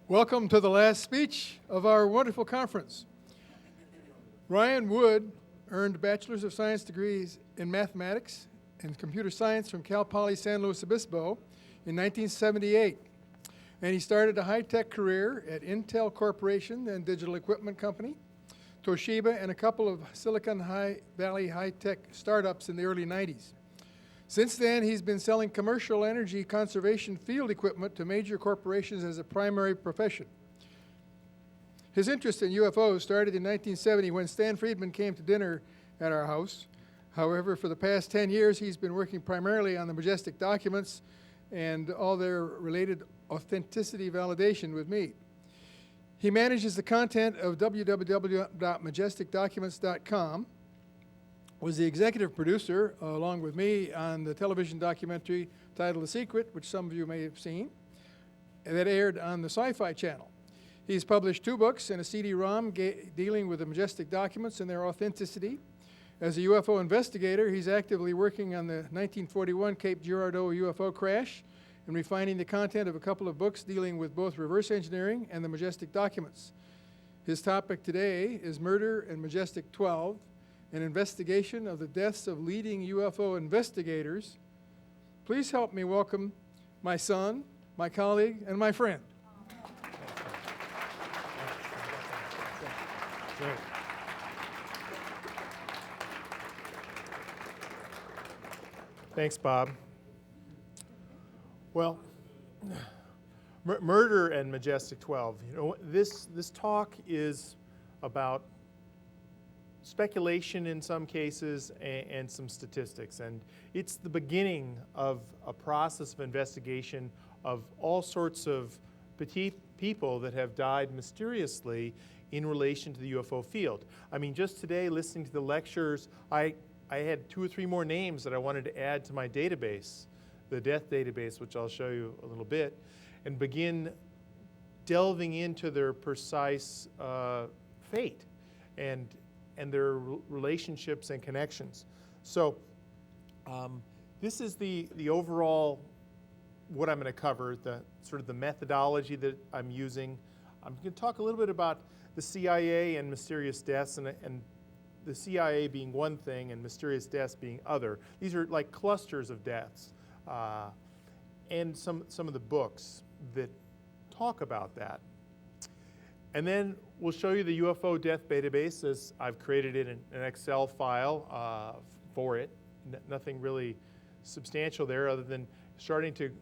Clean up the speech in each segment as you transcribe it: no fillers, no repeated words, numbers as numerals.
Welcome to the last speech of our wonderful conference. Ryan Wood earned Bachelor's of Science degrees in mathematics and computer science from Cal Poly San Luis Obispo in 1978. And he started a high-tech career at Intel Corporation and Digital Equipment Company, Toshiba, and a couple of Silicon Valley high-tech startups in the early 90s. Since then, he's been selling commercial energy conservation field equipment to major corporations as a primary profession. His interest in UFOs started in 1970 when Stan Friedman came to dinner at our house. However, for the past 10 years, he's been working primarily on the Majestic documents and all their related authenticity validation with me. He manages the content of www.majesticdocuments.com, was the executive producer, along with me, on the television documentary titled The Secret, which some of you may have seen, that aired on the Sci-Fi Channel. He's published 2 books and a CD-ROM dealing with the Majestic documents and their authenticity. As a UFO investigator, he's actively working on the 1941 Cape Girardeau UFO crash and refining the content of a couple of books dealing with both reverse engineering and the Majestic documents. His topic today is Murder and Majestic 12, an investigation of the deaths of leading UFO investigators. Please help me welcome my son, my colleague, and my friend. Thanks, Bob. Well, Murder and Majestic 12. You know, this talk is about speculation in some cases and some statistics, and it's the beginning of a process of investigation of all sorts of petite people that have died mysteriously in relation to the UFO field. I mean, just today, listening to the lectures, I had 2 or 3 more names that I wanted to add to my database, the death database, which I'll show you a little bit, and begin delving into their precise fate and their relationships and connections. So this is the overall, what I'm going to cover, the sort of the methodology that I'm using. I'm going to talk a little bit about the CIA and mysterious deaths, and the CIA being one thing and mysterious deaths being other. These are like clusters of deaths, and some of the books that talk about that. And then we'll show you the UFO death database as I've created it in an Excel file for it. Nothing really substantial there other than starting to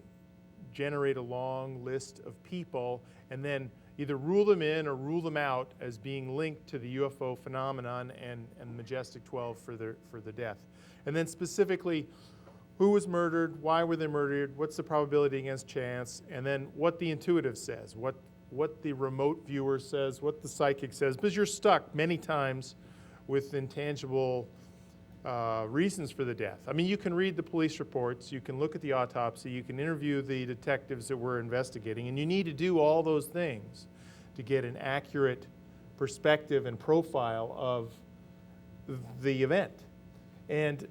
generate a long list of people and then either rule them in or rule them out as being linked to the UFO phenomenon and Majestic 12 for the death. And then specifically, who was murdered, why were they murdered, what's the probability against chance, and then what the intuitive says, what the remote viewer says, what the psychic says, because you're stuck many times with intangible reasons for the death. I mean, you can read the police reports, you can look at the autopsy, you can interview the detectives that were investigating, and you need to do all those things to get an accurate perspective and profile of the event. And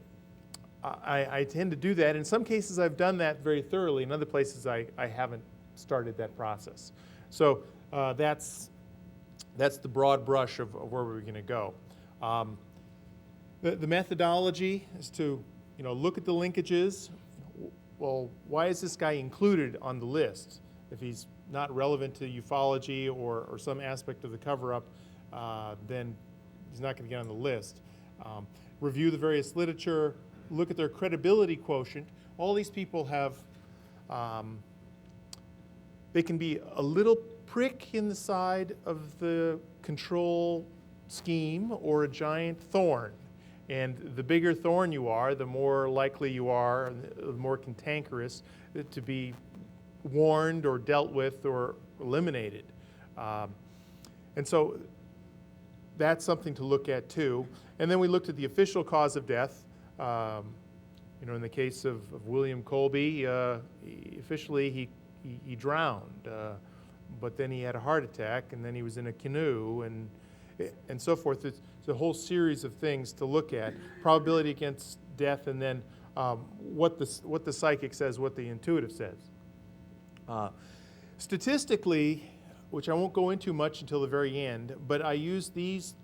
I tend to do that. In some cases, I've done that very thoroughly. In other places, I haven't started that process. So that's the broad brush of where we're going to go. The methodology is to look at the linkages. Well, why is this guy included on the list? If he's not relevant to ufology or some aspect of the cover-up, then he's not going to get on the list. Review the various literature, look at their credibility quotient. All these people have, they can be a little prick in the side of the control scheme or a giant thorn. And the bigger thorn you are, the more likely you are, the more cantankerous to be warned or dealt with or eliminated. And so that's something to look at too. And then we looked at the official cause of death. In the case of William Colby, officially he drowned, but then he had a heart attack, and then he was in a canoe, and so forth. It's a whole series of things to look at: probability against death, and then what the psychic says, what the intuitive says. Statistically, which I won't go into much until the very end, but I use these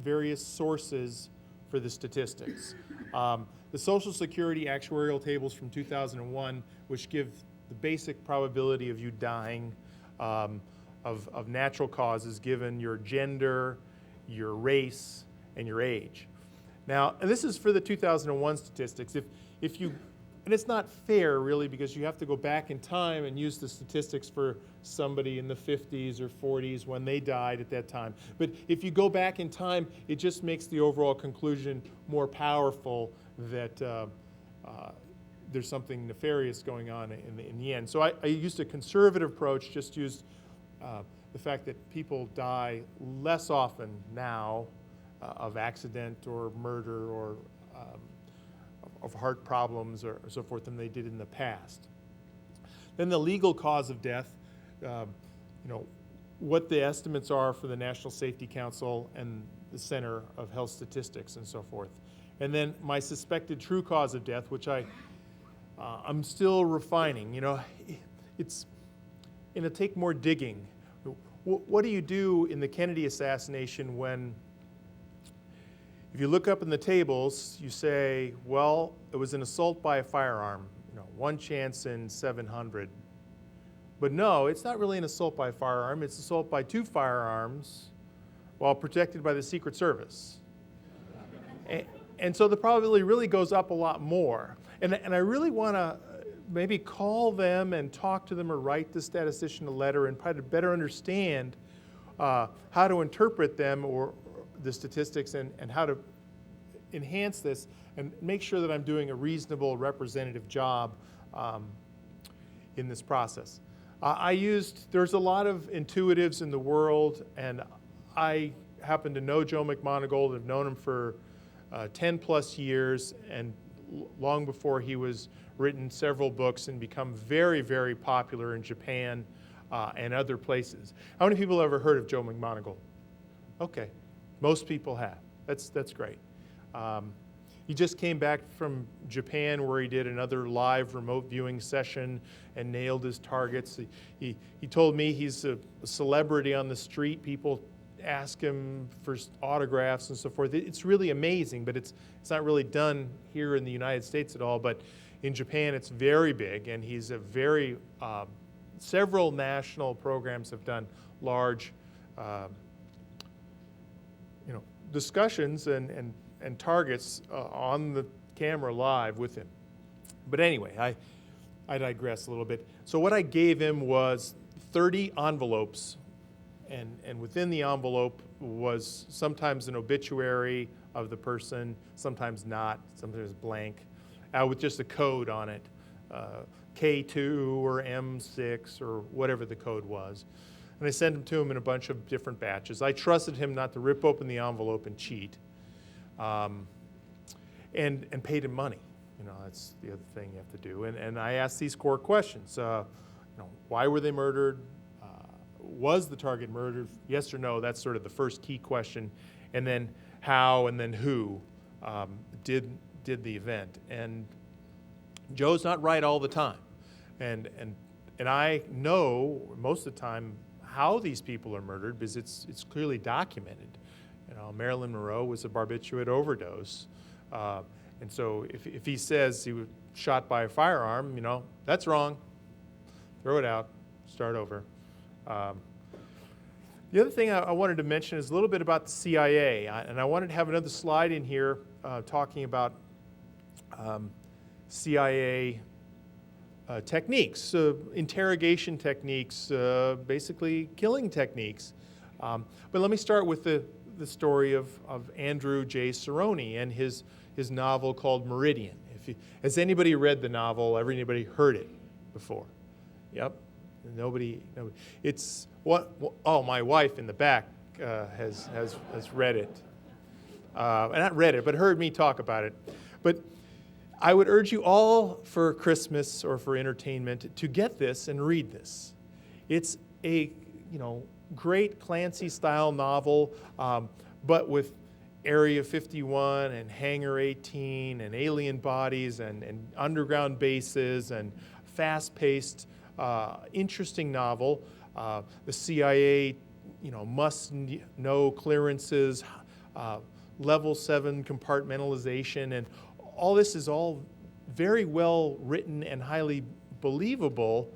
various sources for the statistics. The Social Security actuarial tables from 2001, which give the basic probability of you dying of natural causes given your gender, your race, and your age. Now, and this is for the 2001 statistics. If you, and it's not fair really, because you have to go back in time and use the statistics for somebody in the 50s or 40s when they died at that time. But if you go back in time, it just makes the overall conclusion more powerful that there's something nefarious going on in the end. So I used a conservative approach, just used the fact that people die less often now of accident or murder or of heart problems or so forth than they did in the past. Then the legal cause of death, what the estimates are for the National Safety Council and the Center of Health Statistics and so forth. And then my suspected true cause of death, which I'm still refining. It's going to take more digging. What do you do in the Kennedy assassination when, if you look up in the tables, you say, well, it was an assault by a firearm, one chance in 700. But no, it's not really an assault by a firearm. It's assault by two firearms while protected by the Secret Service. And so the probability really goes up a lot more. And I really want to maybe call them and talk to them or write the statistician a letter and try to better understand how to interpret them or the statistics and how to enhance this and make sure that I'm doing a reasonable representative job in this process. There's a lot of intuitives in the world, and I happen to know Joe McMoneagle. I've known him for 10 plus years, and long before he was written several books and become very, very popular in Japan and other places. How many people have ever heard of Joe McMoneagle? Okay, most people have. That's great. He just came back from Japan where he did another live remote viewing session and nailed his targets. He told me he's a celebrity on the street. People ask him for autographs and so forth. It's really amazing, but it's not really done here in the United States at all. But in Japan, it's very big, and he's a very, several national programs have done large, discussions and targets on the camera live with him. But anyway, I digress a little bit. So what I gave him was 30 envelopes, and within the envelope was sometimes an obituary of the person, sometimes not, sometimes blank, with just a code on it, K2 or M6 or whatever the code was. And I sent them to him in a bunch of different batches. I trusted him not to rip open the envelope and cheat, and paid him money. That's the other thing you have to do. And I asked these core questions. Why were they murdered? Was the target murdered? Yes or no? That's sort of the first key question. And then how and then who did the event. And Joe's not right all the time. And I know most of the time how these people are murdered because it's clearly documented. Marilyn Monroe was a barbiturate overdose. And so if he says he was shot by a firearm, that's wrong. Throw it out, start over. The other thing I wanted to mention is a little bit about the CIA. And I wanted to have another slide in here talking about CIA techniques, interrogation techniques, basically killing techniques. But let me start with the story of Andrew J. Cerrone and his novel called Meridian. Has anybody read the novel? Anybody heard it before? Yep. Nobody. It's what? Oh, my wife in the back has read it. Not read it, but heard me talk about it. But I would urge you all for Christmas or for entertainment to get this and read this. It's a great Clancy-style novel, but with Area 51 and Hangar 18 and alien bodies and underground bases and fast-paced, interesting novel. the CIA, must know clearances, level 7 compartmentalization, and all this is all very well written and highly believable,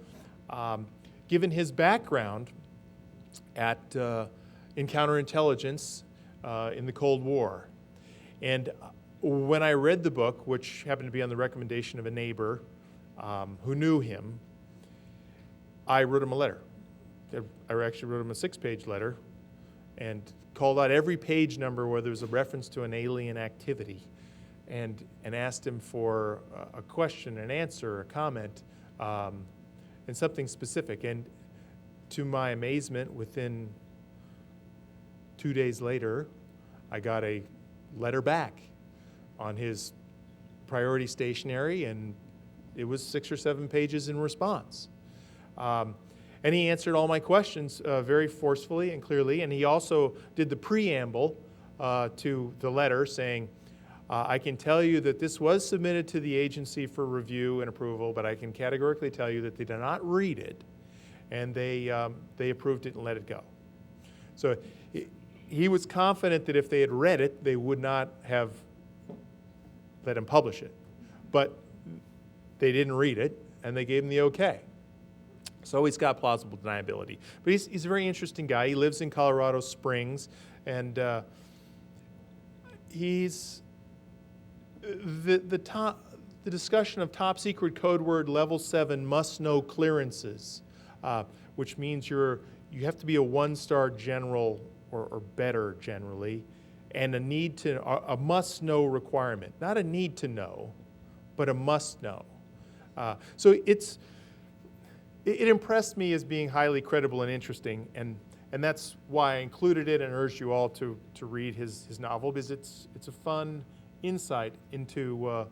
given his background in counterintelligence in the Cold War. And when I read the book, which happened to be on the recommendation of a neighbor who knew him, I wrote him a letter. I actually wrote him a 6-page letter and called out every page number where there was a reference to an alien activity, and asked him for a question, an answer, a comment, and something specific. And to my amazement, within 2 days later, I got a letter back on his priority stationery, and it was 6 or 7 pages in response. And he answered all my questions very forcefully and clearly, and he also did the preamble to the letter saying, I can tell you that this was submitted to the agency for review and approval, but I can categorically tell you that they did not read it, and they approved it and let it go. So he was confident that if they had read it, they would not have let him publish it. But they didn't read it, and they gave him the okay. So he's got plausible deniability. But he's a very interesting guy. He lives in Colorado Springs, and he's the discussion of top secret code word level 7 must know clearances, which means you have to be a 1-star general or better generally, and a must know requirement, not a need to know, but a must know. So it impressed me as being highly credible and interesting, and that's why I included it and urged you all to read his novel, because it's a fun insight into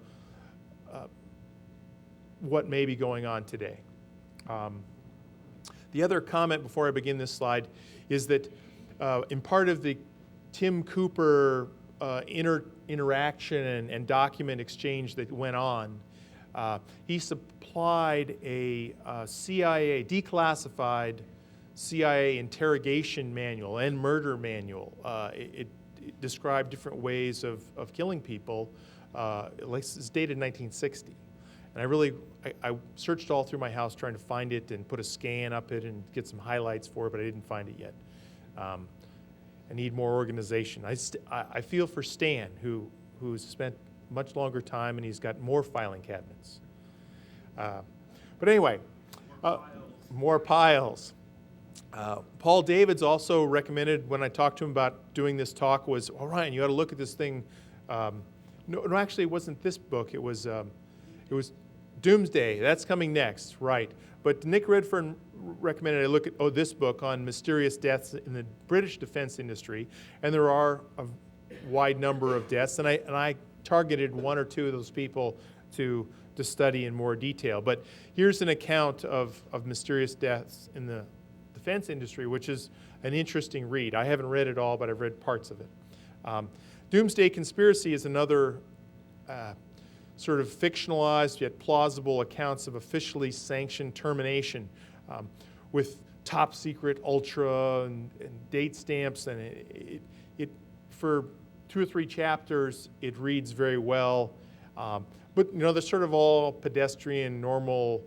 what may be going on today. The other comment before I begin this slide is that in part of the Tim Cooper interaction and document exchange that went on, he supplied a CIA, declassified CIA interrogation manual and murder manual. It described different ways of killing people. It's dated 1960. And I searched all through my house trying to find it and put a scan up it and get some highlights for it, but I didn't find it yet. I need more organization. I feel for Stan, who's spent much longer time, and he's got more filing cabinets. But anyway, more piles. Paul Davids also recommended, when I talked to him about doing this talk, was, oh, Ryan, you ought to look at this thing. No, actually, it wasn't this book. It was Doomsday. That's coming next, right. But Nick Redfern recommended I look at this book on mysterious deaths in the British defense industry, and there are a wide number of deaths, and I targeted 1 or 2 of those people to study in more detail. But here's an account of mysterious deaths in the defense industry, which is an interesting read. I haven't read it all, but I've read parts of it. Doomsday Conspiracy is another sort of fictionalized yet plausible accounts of officially sanctioned termination with top secret ultra and date stamps, and it for 2 or 3 chapters it reads very well, but they're sort of all pedestrian, normal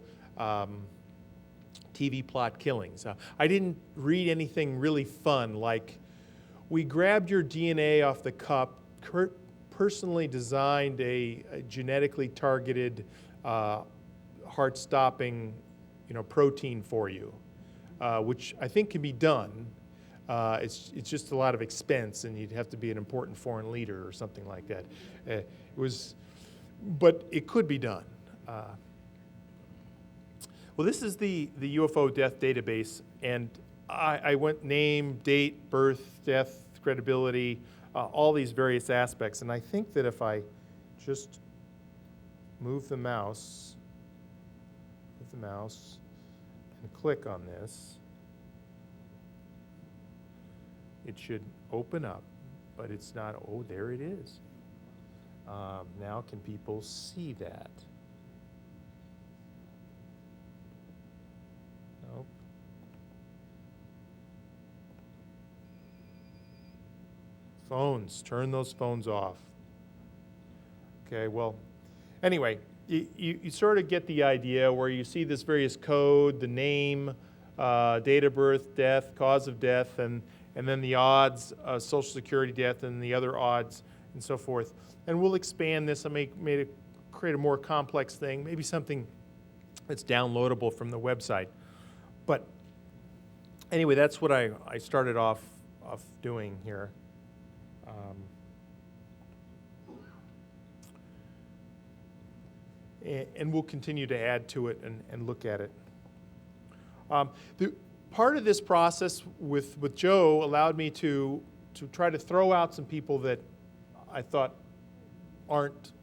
TV plot killings. I didn't read anything really fun like, we grabbed your DNA off the cup, personally designed a genetically targeted heart-stopping protein for you, which I think can be done. It's just a lot of expense, and you'd have to be an important foreign leader or something like that. But it could be done. Well, this is the UFO death database, and I went name, date, birth, death, credibility, all these various aspects. And I think that if I just move the mouse and click on this, it should open up, but it's not. Oh, there it is. Now can people see that? Nope. Phones, turn those phones off. Okay, well, anyway, you sort of get the idea where you see this various code, the name, date of birth, death, cause of death, and then the odds, Social Security death, and the other odds, and so forth. And we'll expand this. I may create a more complex thing, maybe something that's downloadable from the website. But anyway, that's what I started off doing here. And we'll continue to add to it and look at it. Part of this process with Joe allowed me to try to throw out some people that I thought aren't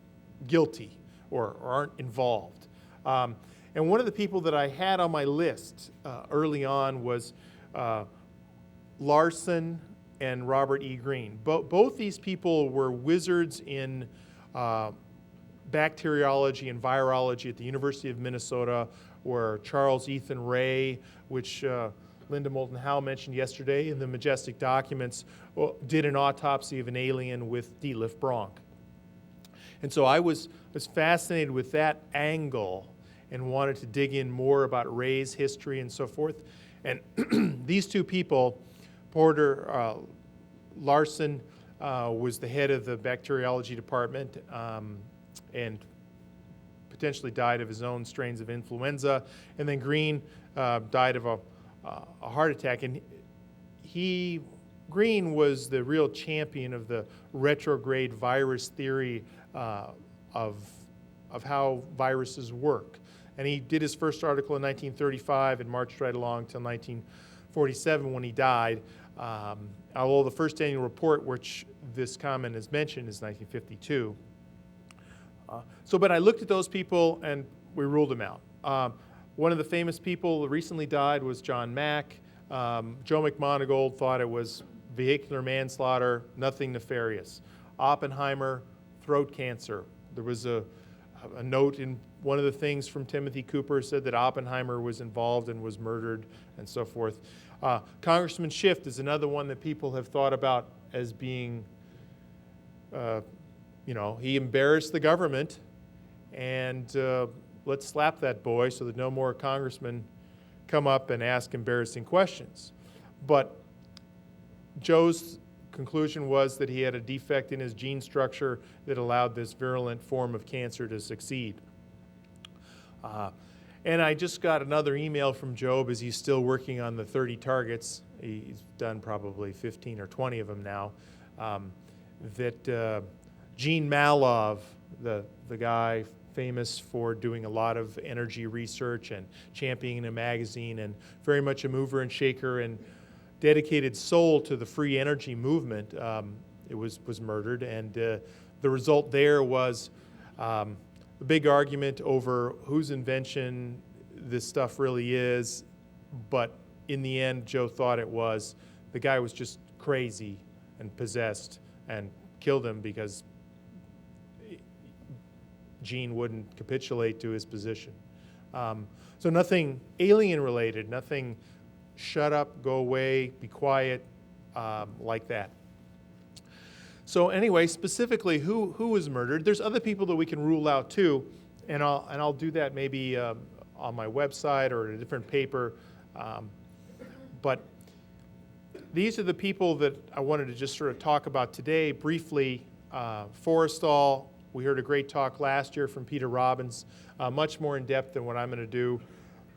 guilty or aren't involved. And one of the people that I had on my list early on was Larson and Robert E. Green. Both these people were wizards in bacteriology and virology at the University of Minnesota, where Charles Ethan Ray, which Linda Moulton Howe mentioned yesterday in the Majestic documents, did an autopsy of an alien with D. Liff Bronc. And so I was fascinated with that angle and wanted to dig in more about Ray's history and so forth. And these two people, Larson was the head of the bacteriology department and potentially died of his own strains of influenza. And then Green died of a heart attack. And Green was the real champion of the retrograde virus theory of how viruses work. And he did his first article in 1935 and marched right along till 1947 when he died. Although the first annual report, which this comment is mentioned, is 1952. But I looked at those people and we ruled them out. One of the famous people that recently died was John Mack. Joe McMoneagle thought it was vehicular manslaughter, nothing nefarious. Oppenheimer, throat cancer. There was a note in one of the things from Timothy Cooper said that Oppenheimer was involved and was murdered and so forth. Congressman Schiff is another one that people have thought about as being, he embarrassed the government, and let's slap that boy so that no more congressmen come up and ask embarrassing questions. But Joe's conclusion was that he had a defect in his gene structure that allowed this virulent form of cancer to succeed. And I just got another email from Joe, because he's still working on the 30 targets. He's done probably 15 or 20 of them now. That Gene Malov, the guy famous for doing a lot of energy research and championing a magazine and very much a mover and shaker and dedicated soul to the free energy movement, was murdered. And the result there was a big argument over whose invention this stuff really is. But in the end, Joe thought it was. The guy was just crazy and possessed and killed him because Gene wouldn't capitulate to his position. So nothing alien related, nothing shut up, go away, be quiet, like that. So anyway, specifically, who was murdered? There's other people that we can rule out too, and I'll do that maybe on my website or in a different paper. But these are the people that I wanted to just sort of talk about today briefly. Forrestal, we heard a great talk last year from Peter Robbins, much more in depth than what I'm going to do.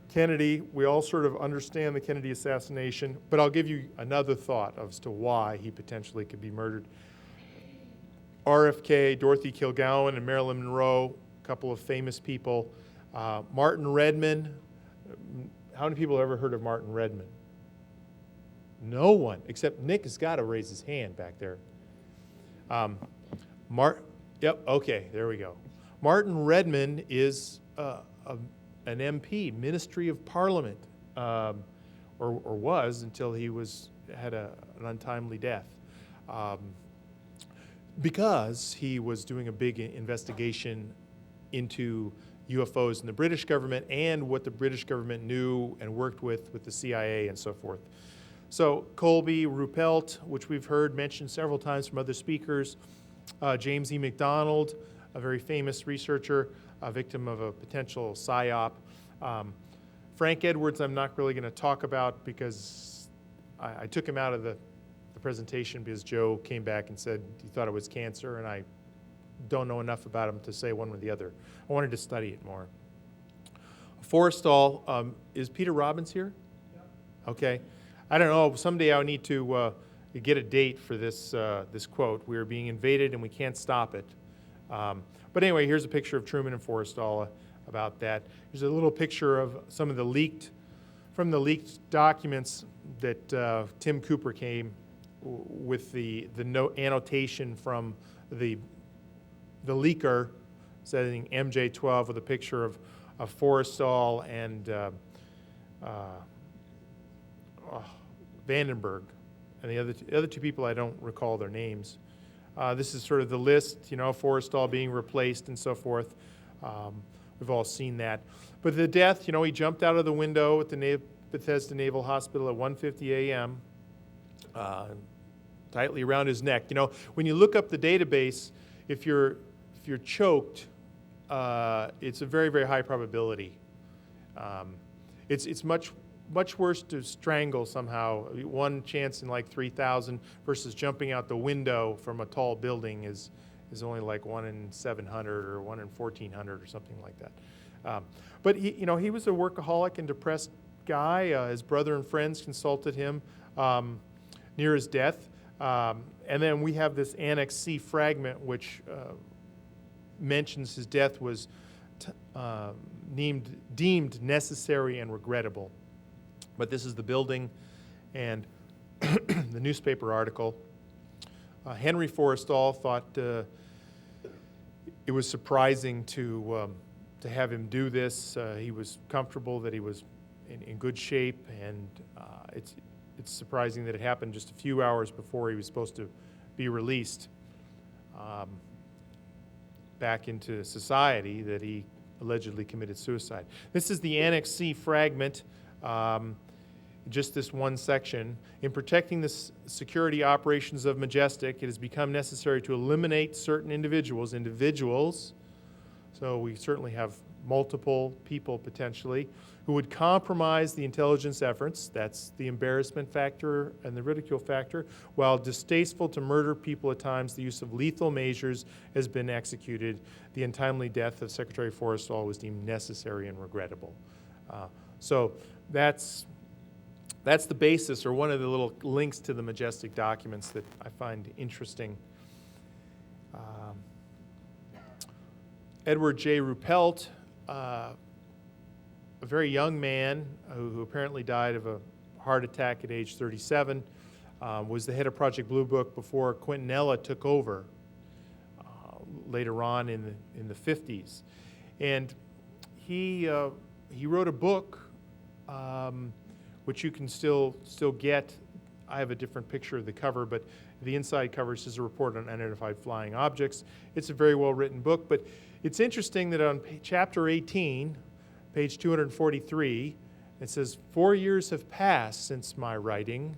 Kennedy, we all sort of understand the Kennedy assassination, but I'll give you another thought as to why he potentially could be murdered. RFK, Dorothy Kilgallen, and Marilyn Monroe, a couple of famous people. Martin Redman. How many people have ever heard of Martin Redman? No one, except Nick has got to raise his hand back there. Yep, okay, there we go. Martin Redman is an MP, Ministry of Parliament, or was until he had an untimely death. Because he was doing a big investigation into UFOs in the British government and what the British government knew and worked with the CIA and so forth. So Colby, Ruppelt, which we've heard mentioned several times from other speakers, James E. McDonald, a very famous researcher, a victim of a potential PSYOP. Frank Edwards I'm not really going to talk about because I took him out of the presentation because Joe came back and said he thought it was cancer, and I don't know enough about him to say one or the other. I wanted to study it more. Forrestal, is Peter Robbins here? Yeah. Okay. I don't know, someday I'll need to get a date for this, this quote. We are being invaded and we can't stop it. But anyway, here's a picture of Truman and Forrestal about that. There's a little picture of some of the leaked documents that Tim Cooper came with the note annotation from the leaker saying MJ12 with a picture of Forrestal and Vandenberg, and the other two people I don't recall their names. This is sort of the list, you know, Forrestal being replaced and so forth. We've all seen that. But the death, you know, he jumped out of the window at the Bethesda Naval Hospital at 1:50 a.m., tightly around his neck. You know, when you look up the database, if you're choked, it's a very, very high probability. It's much worse to strangle somehow. One chance in like 3,000 versus jumping out the window from a tall building is only like 1 in 700 or 1 in 1,400 or something like that. But he was a workaholic and depressed guy. His brother and friends consulted him near his death. And then we have this Annex C fragment which mentions his death was deemed necessary and regrettable. But this is the building and the newspaper article. Henry Forrestal thought it was surprising to have him do this. He was comfortable that he was in good shape, and it's surprising that it happened just a few hours before he was supposed to be released back into society, that he allegedly committed suicide. This is the Annex C fragment, just this one section. In protecting the security operations of Majestic, it has become necessary to eliminate certain individuals, so we certainly have multiple people potentially, who would compromise the intelligence efforts, that's the embarrassment factor and the ridicule factor, while distasteful to murder people at times, the use of lethal measures has been executed. The untimely death of Secretary Forrestal was deemed necessary and regrettable. So that's the basis, or one of the little links to the Majestic documents that I find interesting. Edward J. Ruppelt, a very young man who apparently died of a heart attack at age 37, was the head of Project Blue Book before Quintanilla took over later on in the 50s. And he wrote a book which you can still get. I have a different picture of the cover, but the inside cover says a report on unidentified flying objects. It's a very well-written book, but it's interesting that on chapter 18, page 243, it says, 4 years have passed since my writing,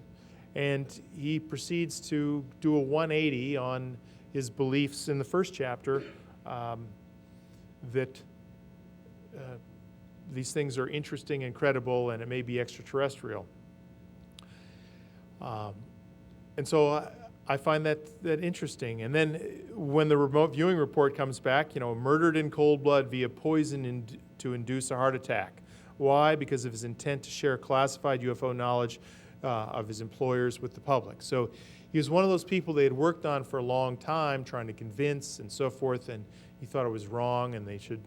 and he proceeds to do a 180 on his beliefs in the first chapter that these things are interesting and credible, and it may be extraterrestrial. And so I find that interesting. And then when the remote viewing report comes back, murdered in cold blood via poison to induce a heart attack. Why? Because of his intent to share classified UFO knowledge of his employers with the public. So he was one of those people they had worked on for a long time, trying to convince and so forth, and he thought it was wrong and they should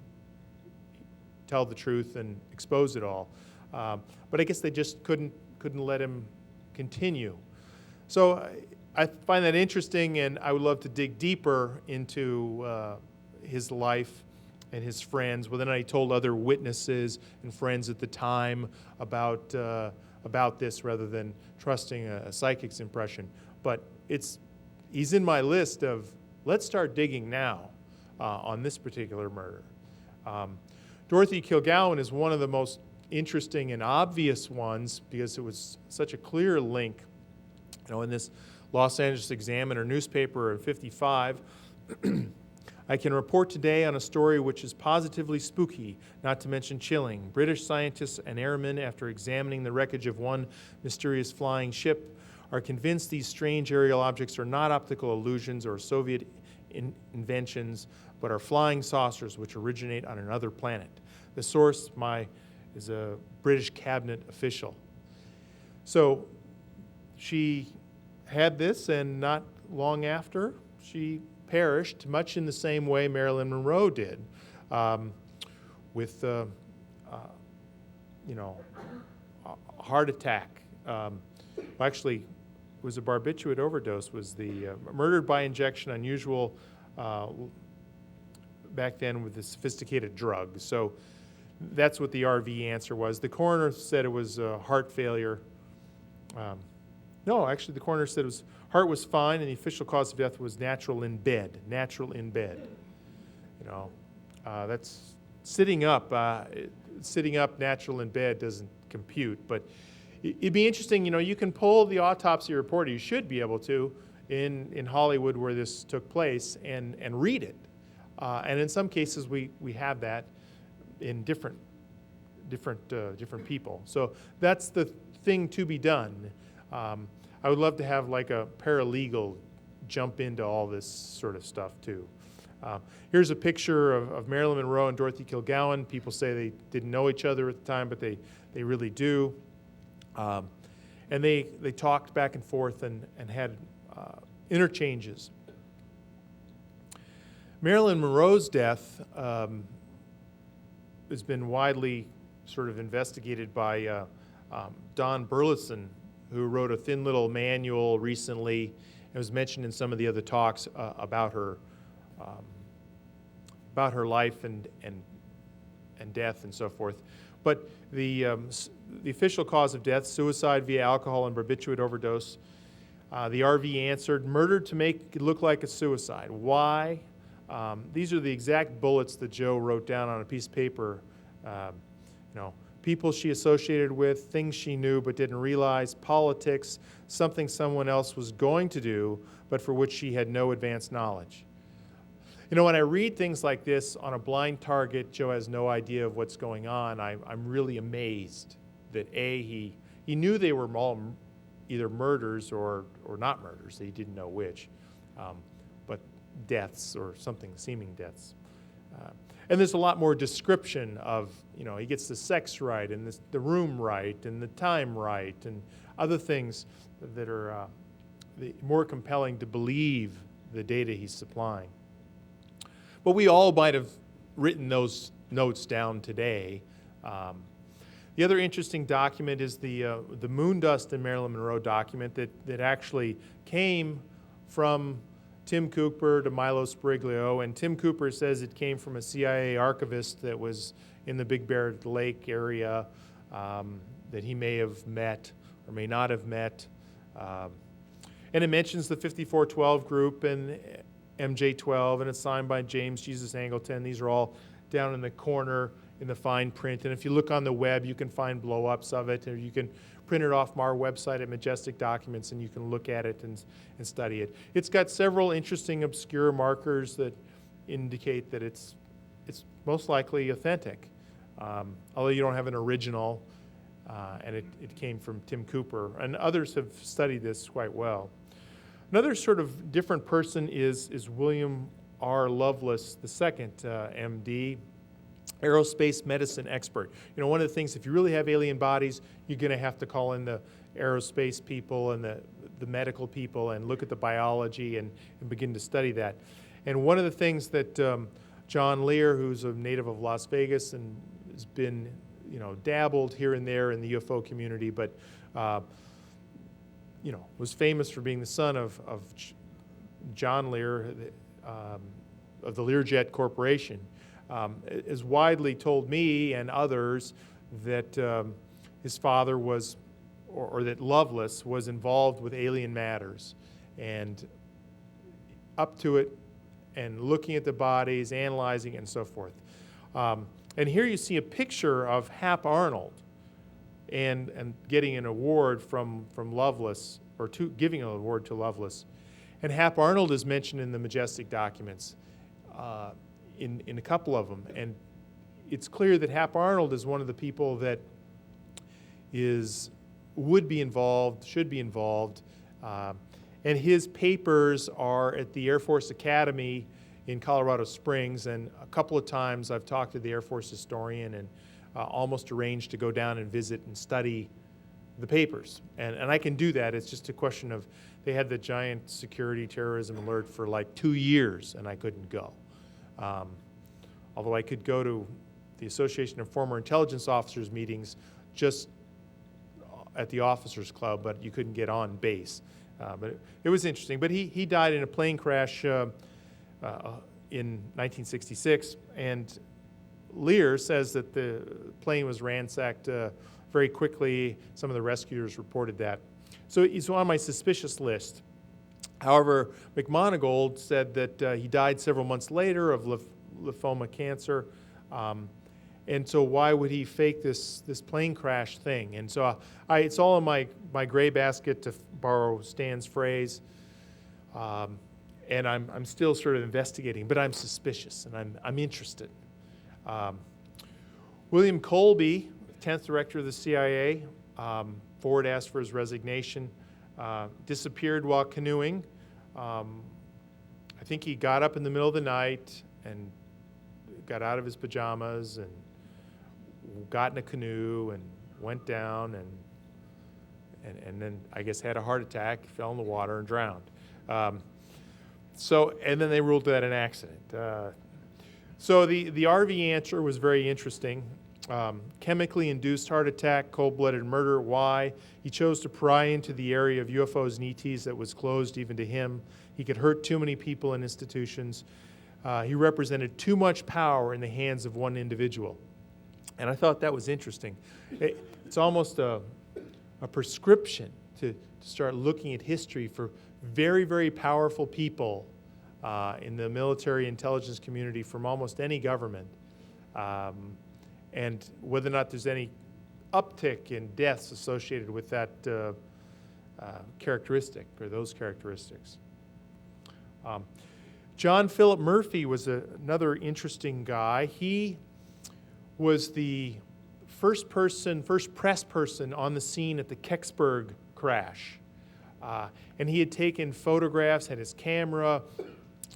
tell the truth and expose it all. But I guess they just couldn't let him continue. So I find that interesting, and I would love to dig deeper into his life and his friends. Well, then I told other witnesses and friends at the time about this rather than trusting a psychic's impression. But he's in my list of let's start digging now on this particular murder. Dorothy Kilgallen is one of the most interesting and obvious ones because it was such a clear link. In this Los Angeles Examiner newspaper in '55, I can report today on a story which is positively spooky, not to mention chilling. British scientists and airmen, after examining the wreckage of one mysterious flying ship, are convinced these strange aerial objects are not optical illusions or Soviet inventions, but are flying saucers which originate on another planet. The source is a British cabinet official. So she had this, and not long after, she perished, much in the same way Marilyn Monroe did, with a heart attack. Actually, it was a barbiturate overdose. Was the murdered by injection, unusual back then with the sophisticated drug. So that's what the RV answer was. The coroner said it was heart failure. No, actually, the coroner said heart was fine, and the official cause of death was natural in bed. Natural in bed. That's sitting up. Sitting up, natural in bed doesn't compute. But it'd be interesting. You can pull the autopsy report. You should be able to in Hollywood where this took place and read it. And in some cases, we have that in different people. So that's the thing to be done. I would love to have like a paralegal jump into all this sort of stuff too. Here's a picture of Marilyn Monroe and Dorothy Kilgallen. People say they didn't know each other at the time, but they really do. And they talked back and forth and had interchanges. Marilyn Monroe's death has been widely sort of investigated by Don Burleson, who wrote a thin little manual recently. It was mentioned in some of the other talks about her life and death and so forth. But the official cause of death, suicide via alcohol and barbiturate overdose. The RV answered, murdered to make it look like a suicide. Why? These are the exact bullets that Joe wrote down on a piece of paper. People she associated with, things she knew but didn't realize, politics, something someone else was going to do, but for which she had no advanced knowledge. When I read things like this on a blind target, Joe has no idea of what's going on. I'm really amazed that he knew they were all either murders or not murders. He didn't know which, but deaths or something seeming deaths. And there's a lot more description of, he gets the sex right and the room right and the time right and other things that are more compelling to believe the data he's supplying. But we all might have written those notes down today. The other interesting document is the moon dust in Marilyn Monroe document that actually came from Tim Cooper to Milo Sbriglio, and Tim Cooper says it came from a CIA archivist that was in the Big Bear Lake area that he may have met or may not have met. And it mentions the 5412 group and MJ12, and it's signed by James Jesus Angleton. These are all down in the corner in the fine print. And if you look on the web, you can find blow-ups of it, or you can print it off from our website at Majestic Documents, and you can look at it and study it. It's got several interesting obscure markers that indicate that it's most likely authentic, although you don't have an original, and it came from Tim Cooper. And others have studied this quite well. Another sort of different person is William R. Lovelace II, MD, aerospace medicine expert. One of the things, if you really have alien bodies, you're going to have to call in the aerospace people and the medical people and look at the biology and begin to study that. And one of the things that John Lear, who's a native of Las Vegas and has been, dabbled here and there in the UFO community, but was famous for being the son of John Lear of the Learjet Corporation, has widely told me and others that his father was, or that Lovelace was involved with alien matters, and up to it, and looking at the bodies, analyzing it, and so forth. And here you see a picture of Hap Arnold and getting an award from Lovelace, or giving an award to Lovelace. And Hap Arnold is mentioned in the Majestic documents, in a couple of them. And it's clear that Hap Arnold is one of the people that would be involved, should be involved. And his papers are at the Air Force Academy in Colorado Springs, and a couple of times I've talked to the Air Force historian and almost arranged to go down and visit and study the papers. And I can do that. It's just a question of, they had the giant security terrorism alert for like 2 years, and I couldn't go. Although I could go to the Association of Former Intelligence Officers meetings just at the Officers Club, but you couldn't get on base. But it was interesting. But he died in a plane crash in 1966, and Lear says that the plane was ransacked very quickly. Some of the rescuers reported that. So he's on my suspicious list. However, McMonagold said that he died several months later of lymphoma cancer. And so why would he fake this plane crash thing? And so it's all in my gray basket, to borrow Stan's phrase. And I'm still sort of investigating, but I'm suspicious and I'm interested. William Colby, 10th director of the CIA, Ford asked for his resignation, disappeared while canoeing. I think he got up in the middle of the night and got out of his pajamas and got in a canoe and went down and then I guess had a heart attack, fell in the water and drowned. And then they ruled that an accident. So the RV answer was very interesting. Chemically induced heart attack, cold-blooded murder. Why? He chose to pry into the area of UFOs and ETs that was closed even to him. He could hurt too many people and institutions. He represented too much power in the hands of one individual. And I thought that was interesting. It's almost a prescription to start looking at history for very, very powerful people in the military intelligence community from almost any government. And whether or not there's any uptick in deaths associated with that characteristic or those characteristics. John Philip Murphy was another interesting guy. He was the first press person on the scene at the Kecksburg crash. And he had taken photographs, had his camera.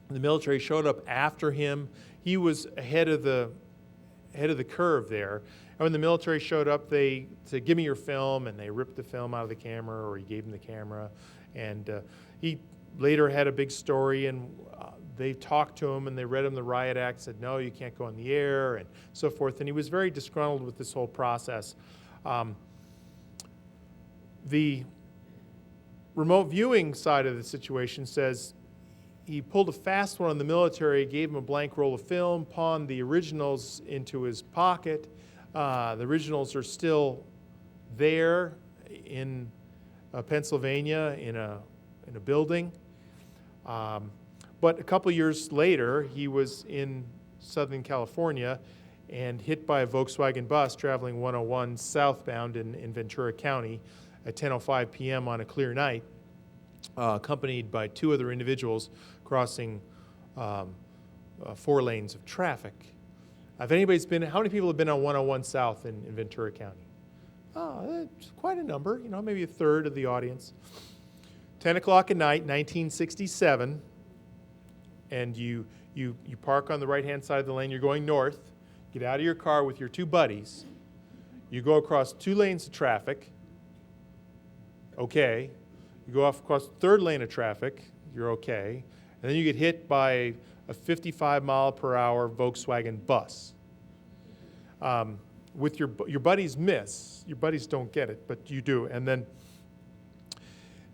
The military showed up after him. He was ahead of the curve there. And when the military showed up, they said, "Give me your film," and they ripped the film out of the camera, or he gave him the camera. And he later had a big story, and they talked to him, and they read him the riot act, said, "No, you can't go in the air," and so forth. And he was very disgruntled with this whole process. The remote viewing side of the situation says he pulled a fast one on the military, gave him a blank roll of film, pawned the originals into his pocket. The originals are still there in Pennsylvania in a building. But a couple years later, he was in Southern California and hit by a Volkswagen bus traveling 101 southbound in Ventura County at 10:05 p.m. on a clear night, accompanied by two other individuals crossing 4 lanes of traffic. If anybody's been, how many people have been on 101 South in Ventura County? Oh, it's quite a number, maybe a third of the audience. 10 o'clock at night, 1967, and you park on the right-hand side of the lane. You're going north. Get out of your car with your two buddies. You go across 2 lanes of traffic. Okay. You go off across the 3rd lane of traffic. You're okay. And then you get hit by a 55-mile-per-hour Volkswagen bus. With your buddies miss. Your buddies don't get it, but you do. And then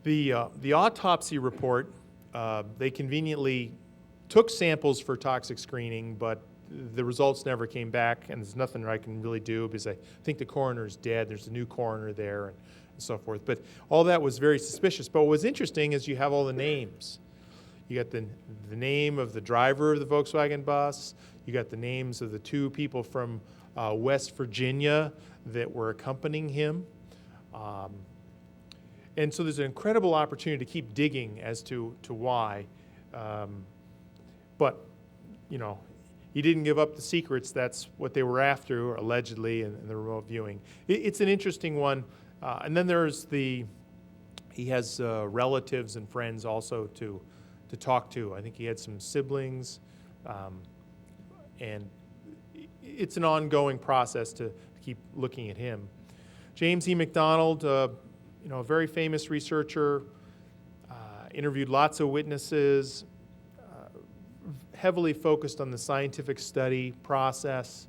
the autopsy report, they conveniently took samples for toxic screening, but the results never came back, and there's nothing I can really do because I think the coroner's dead. There's a new coroner there and so forth. But all that was very suspicious. But what was interesting is you have all the names. You got the name of the driver of the Volkswagen bus. You got the names of the 2 people from West Virginia that were accompanying him. And so there's an incredible opportunity to keep digging as to why. But, you know, he didn't give up the secrets. That's what they were after, allegedly, in the remote viewing. It's an interesting one. And then there's he has relatives and friends also to talk to. I think he had some siblings. And it's an ongoing process to keep looking at him. James E. McDonald, you know, a very famous researcher, interviewed lots of witnesses, heavily focused on the scientific study process.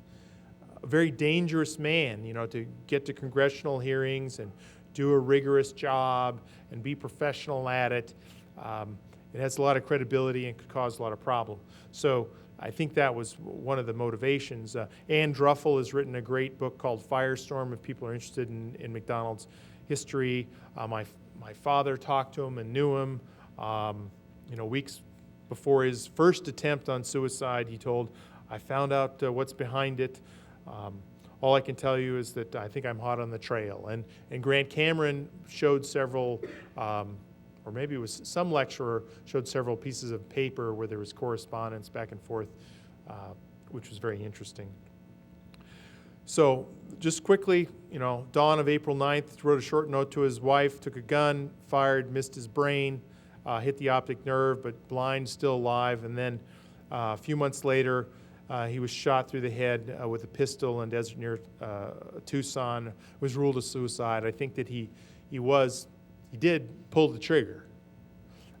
A very dangerous man, you know, to get to congressional hearings and do a rigorous job and be professional at it. It has a lot of credibility and could cause a lot of problem. So I think that was one of the motivations. Ann Druffel has written a great book called Firestorm, if people are interested in McDonald's history. My father talked to him and knew him. You know, weeks before his first attempt on suicide, he told, "I found out what's behind it. All I can tell you is that I think I'm hot on the trail." And Grant Cameron showed several, or maybe it was some lecturer showed several pieces of paper where there was correspondence back and forth, which was very interesting. So just quickly, you know, dawn of April 9th, wrote a short note to his wife, took a gun, fired, missed his brain, hit the optic nerve, but blind, still alive. And then a few months later, he was shot through the head with a pistol in desert near Tucson, was ruled a suicide. I think that he did pull the trigger.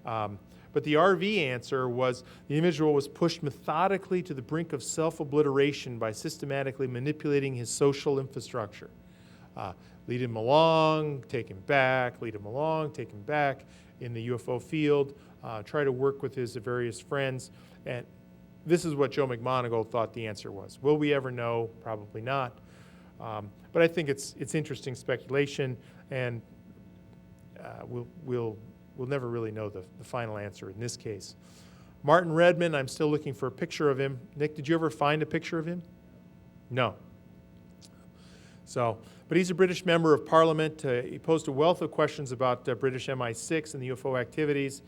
But the RV answer was the individual was pushed methodically to the brink of self-obliteration by systematically manipulating his social infrastructure. Lead him along, take him back, lead him along, take him back in the UFO field, try to work with his various friends. And this is what Joe McMoneagle thought the answer was. Will we ever know? Probably not. But I think it's interesting speculation, and we'll never really know the final answer in this case. Martin Redman, I'm still looking for a picture of him. Nick, did you ever find a picture of him? No. So, but he's a British member of Parliament. He posed a wealth of questions about British MI6 and the UFO activities,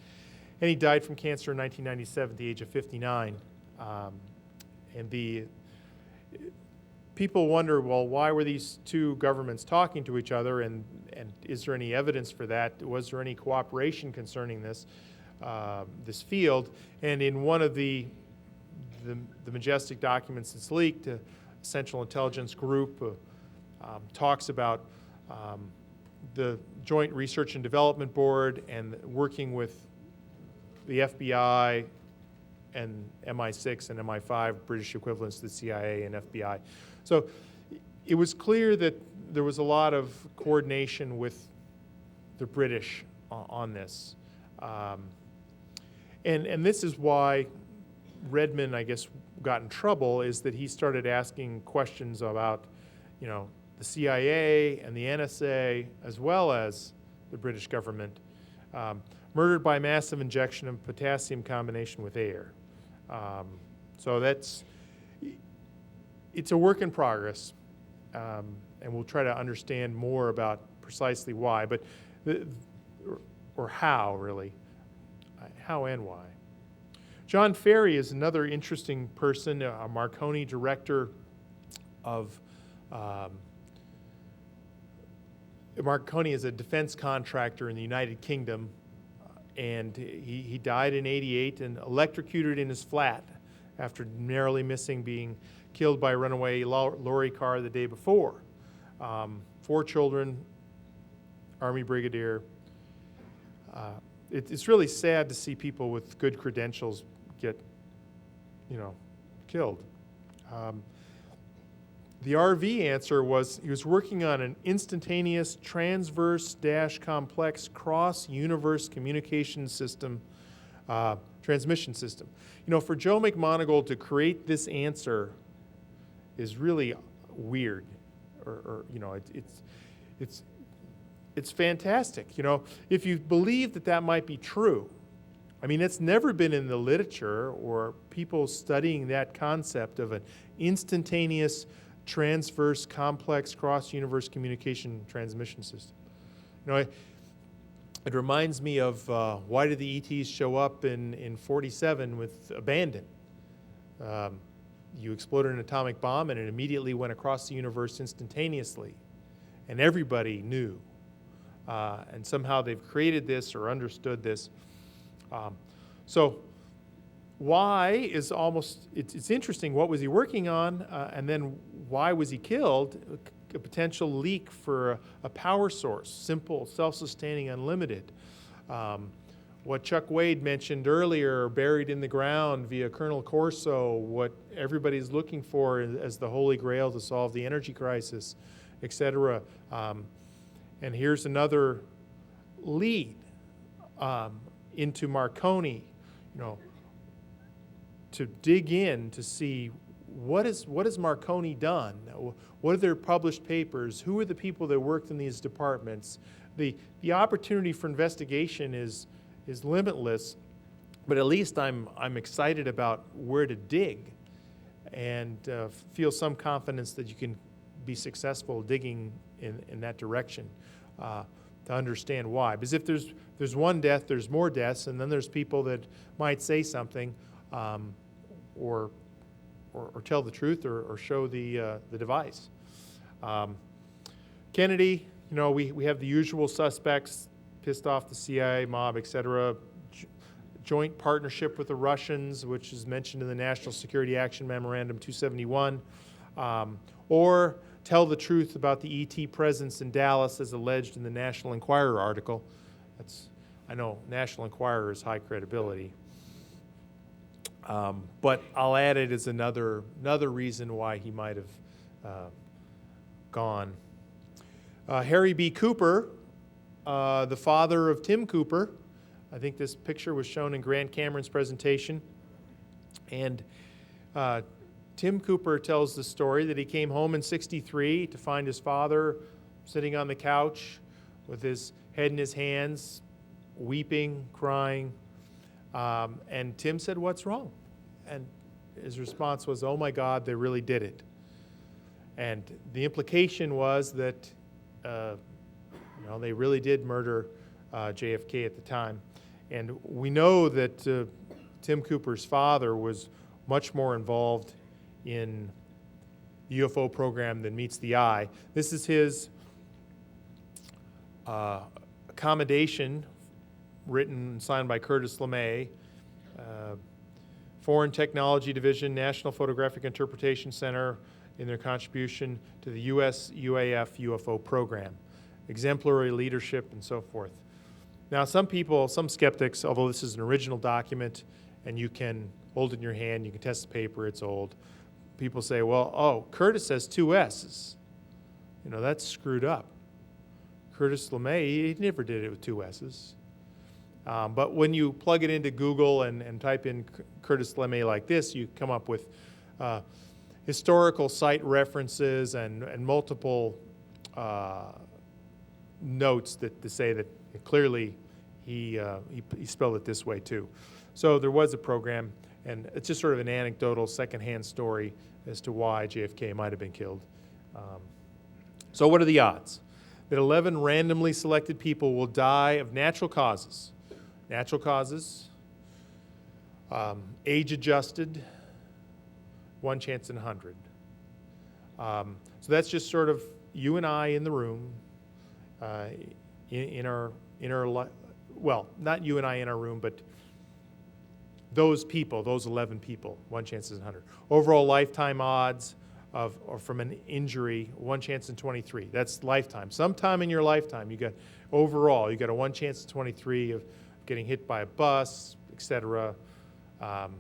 and he died from cancer in 1997 at the age of 59. And the people wonder, well, why were these two governments talking to each other, and is there any evidence for that? Was there any cooperation concerning this field? And in one of the Majestic documents that's leaked, the Central Intelligence Group talks about the Joint Research and Development Board and working with the FBI and MI6 and MI5, British equivalents to the CIA and FBI. So it was clear that there was a lot of coordination with the British on this. And this is why Redman, I guess, got in trouble, is that he started asking questions about, you know, the CIA and the NSA, as well as the British government, murdered by massive injection of potassium combination with air. So it's a work in progress, and we'll try to understand more about precisely why, but or how, really, how and why. John Ferry is another interesting person, a Marconi director of Marconi is a defense contractor in the United Kingdom, and he died in '88 and electrocuted in his flat after narrowly missing being killed by a runaway lorry car the day before. 4 children, Army brigadier. It's really sad to see people with good credentials get, killed. The RV answer was he was working on an instantaneous transverse-complex cross-universe communication system, transmission system. For Joe McMoneagle to create this answer is really weird, it's fantastic. If you believe that might be true, it's never been in the literature or people studying that concept of an instantaneous transverse complex cross-universe communication transmission system. You know, it reminds me of why did the ETs show up in 47 with abandon? You exploded an atomic bomb and it immediately went across the universe instantaneously. And everybody knew. And somehow they've created this or understood this. So why is almost, it's interesting, what was he working on, and then why was he killed? A potential leak for a power source, simple, self-sustaining, unlimited. What Chuck Wade mentioned earlier, buried in the ground via Colonel Corso, what everybody's looking for as the Holy Grail to solve the energy crisis, etc. And here's another lead into Marconi, you know, to dig in to see what has Marconi done? What are their published papers? Who are the people that worked in these departments? The opportunity for investigation is limitless, but at least I'm excited about where to dig, and feel some confidence that you can be successful digging in that direction to understand why. Because if there's one death, there's more deaths, and then there's people that might say something or tell the truth or show the device. Kennedy, you know, we have the usual suspects, pissed off the CIA, mob, etc. Joint partnership with the Russians, which is mentioned in the National Security Action Memorandum 271, or tell the truth about the ET presence in Dallas as alleged in the National Enquirer article. I know National Enquirer is high credibility. But I'll add it as another reason why he might have gone. Harry B. Cooper, the father of Tim Cooper. I think this picture was shown in Grant Cameron's presentation. And Tim Cooper tells the story that he came home in '63 to find his father sitting on the couch with his head in his hands, weeping, crying. And Tim said, "What's wrong?" And his response was, "Oh my God, they really did it." And the implication was that they really did murder JFK at the time. And we know that Tim Cooper's father was much more involved in the UFO program than meets the eye. This is his accommodation, written and signed by Curtis LeMay, Foreign Technology Division, National Photographic Interpretation Center, in their contribution to the U.S. UAF UFO program, exemplary leadership, and so forth. Now, some skeptics, although this is an original document and you can hold it in your hand, you can test the paper, it's old, people say, well, oh, Curtis has 2 S's. You know, that's screwed up. Curtis LeMay, he never did it with 2 S's. But when you plug it into Google and type in Curtis LeMay like this, you come up with historical site references and multiple notes that say that clearly he spelled it this way too. So there was a program, and it's just sort of an anecdotal secondhand story as to why JFK might have been killed. So what are the odds? That 11 randomly selected people will die of natural causes. Natural causes, age-adjusted, 1 chance in 100. So that's just sort of you and I in the room, in our well, not you and I in our room, but those people, those 11 people, 1 chance in 100. Overall lifetime odds or from an injury, 1 chance in 23. That's lifetime. Sometime in your lifetime, you got overall, you got a 1 chance in 23 of getting hit by a bus, etc. An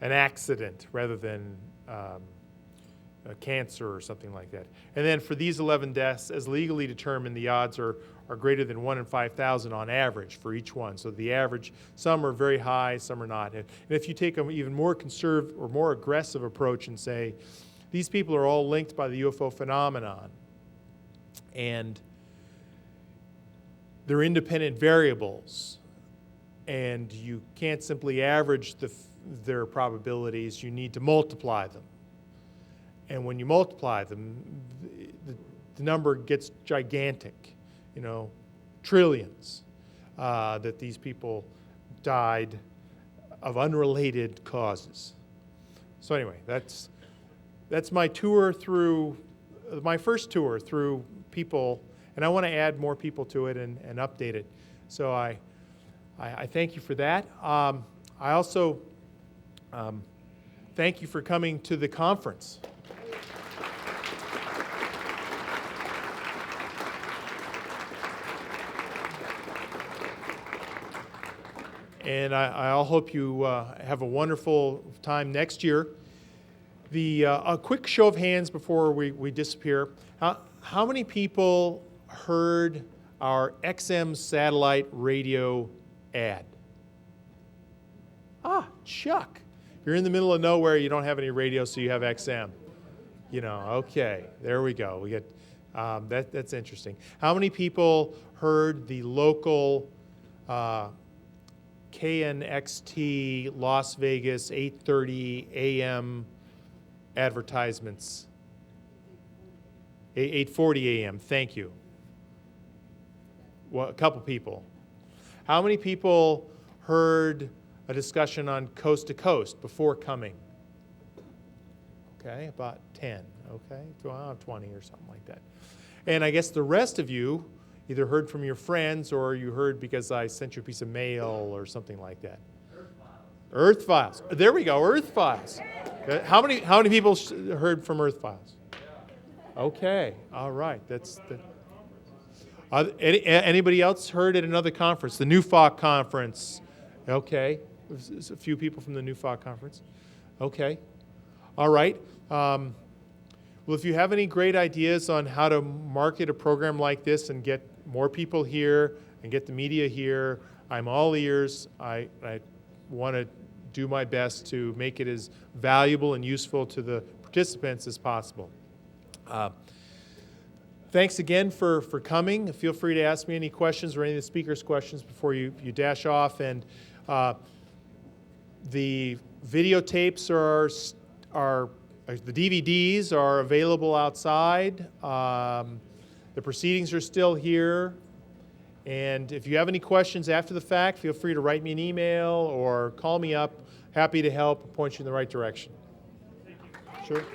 accident rather than a cancer or something like that. And then for these 11 deaths, as legally determined, the odds are greater than 1 in 5,000 on average for each one. So the average, some are very high, some are not. And if you take an even more conservative or more aggressive approach and say, these people are all linked by the UFO phenomenon, and they're independent variables, and you can't simply average their probabilities, you need to multiply them. And when you multiply them, the number gets gigantic, trillions, that these people died of unrelated causes. So anyway, that's my tour through, my first tour through people, and I want to add more people to it and update it. So I thank you for that. I also thank you for coming to the conference. And I hope you have a wonderful time next year. A quick show of hands before we disappear. How many people heard our XM satellite radio ad? Chuck. You're in the middle of nowhere, you don't have any radio, so you have XM. Okay, there we go. We get that's interesting. How many people heard the local KNXT Las Vegas 8:30 a.m. advertisements? 8:40 a.m. Thank you. Well, a couple people. How many people heard a discussion on coast to coast before coming? Okay, about 10. Okay, 20 or something like that. And I guess the rest of you either heard from your friends or you heard because I sent you a piece of mail or something like that. Earth Files. There we go, Earth Files. How many people heard from Earth Files? Okay, all right. Anybody else heard at another conference? The NUFOC conference. Okay, there's a few people from the NUFOC conference. Okay, all right. Well, if you have any great ideas on how to market a program like this and get more people here and get the media here, I'm all ears. I want to do my best to make it as valuable and useful to the participants as possible. Thanks again for coming. Feel free to ask me any questions or any of the speakers' questions before you dash off. And the videotapes are the DVDs are available outside. The proceedings are still here. And if you have any questions after the fact, feel free to write me an email or call me up. Happy to help, point you in the right direction. Thank you. Sure.